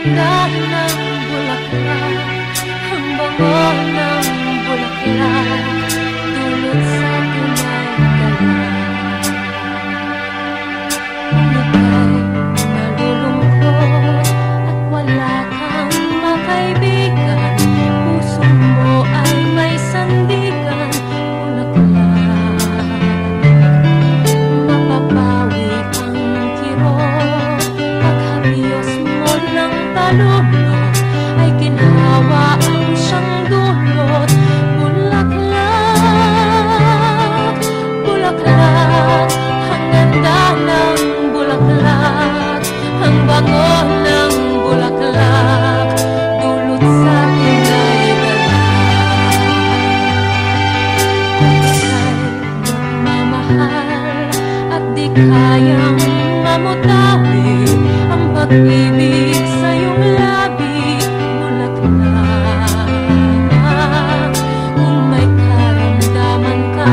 ganda ng bulaklak, ang bango ng bulaklak, dulot sa tunay galak. Kung ika'y nalulungkot at wala kang makaibigan, puso mo ay may sandigan, bulaklak. Mapapawi ang kirot, paghabiyos mo ng talunod, ay ginhawa ang siyang dulot. Bulaklak, bulaklak, ang ganda ng bulaklak, ang bango ng bulaklak, dulot sa tunay galak. Kung ika'y nagmamahal at di kayang mamutawi ang pag-ibig sa iyong labi, bulaklak. Kung may karamdaman ka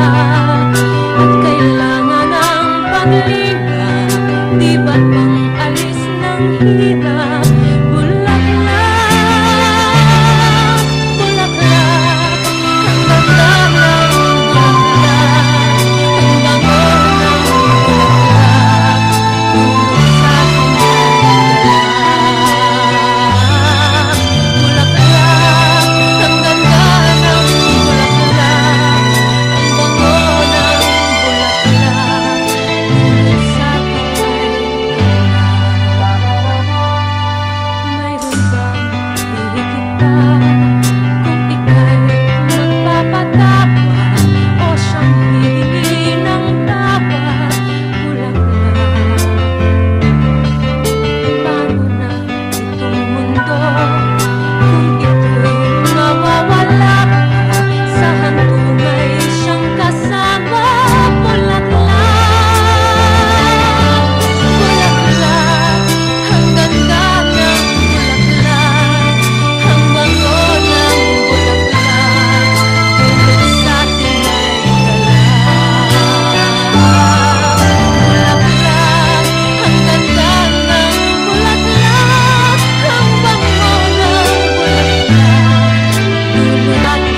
at kailangan ng paglinga, di ba't pang alis ng hirap, bulaklak, bulaklak, ang ganda ng bulaklak, ang bango ng bulaklak, dulot sa tunay galak. Bulaklak, ang ganda ng bulaklak, ang bango ng bulaklak, dulot sa tunay galak. Mayroon bang hihigit pa kung ika'y magpapatawa o siyang hihingi ng tawad, bulaklak? Paano na itong mundo kung ito'y mawawala pa sa hantungay siyang kasama, bulaklak? Bulaklak, ang ganda ng bulaklak, ang bango ng bulaklak, dulot sa tunay galak. Bulaklak, ang ganda ng bulaklak, ang bango ng bulaklak, dulot ating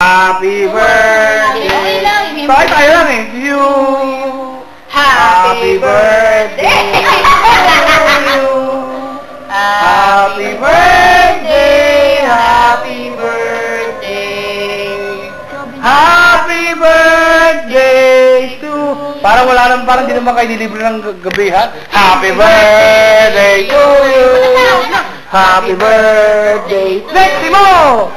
Happy birthday! Bakit tayo lang eh? You! Happy birthday to you! Happy birthday! Happy birthday! Happy birthday to... Parang wala naman, parang di naman kayo nilibre ng gabi, ha? Happy birthday to you! Happy birthday! Sexy mo!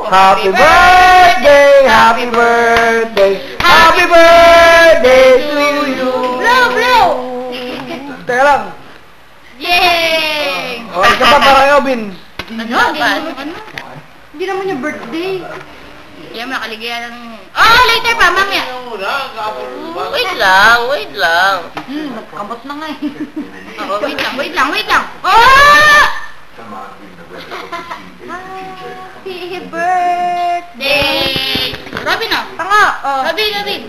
Happy birthday! Happy birthday! Happy birthday to you! Blow, blow! Teka lang. Yay! O, isa pa para kay Obin. Hindi naman yung birthday. Hindi naman nakaligayan ng... Oh, later pa, mamaya. Wait lang, wait lang. Nagkamot na nga eh. Oh, wait lang, wait lang, wait lang. Oh! Happy birthday! Robin na! Tanga! Robin, Robin!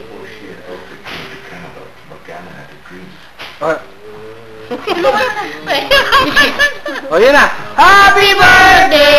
O, yun na. Happy birthday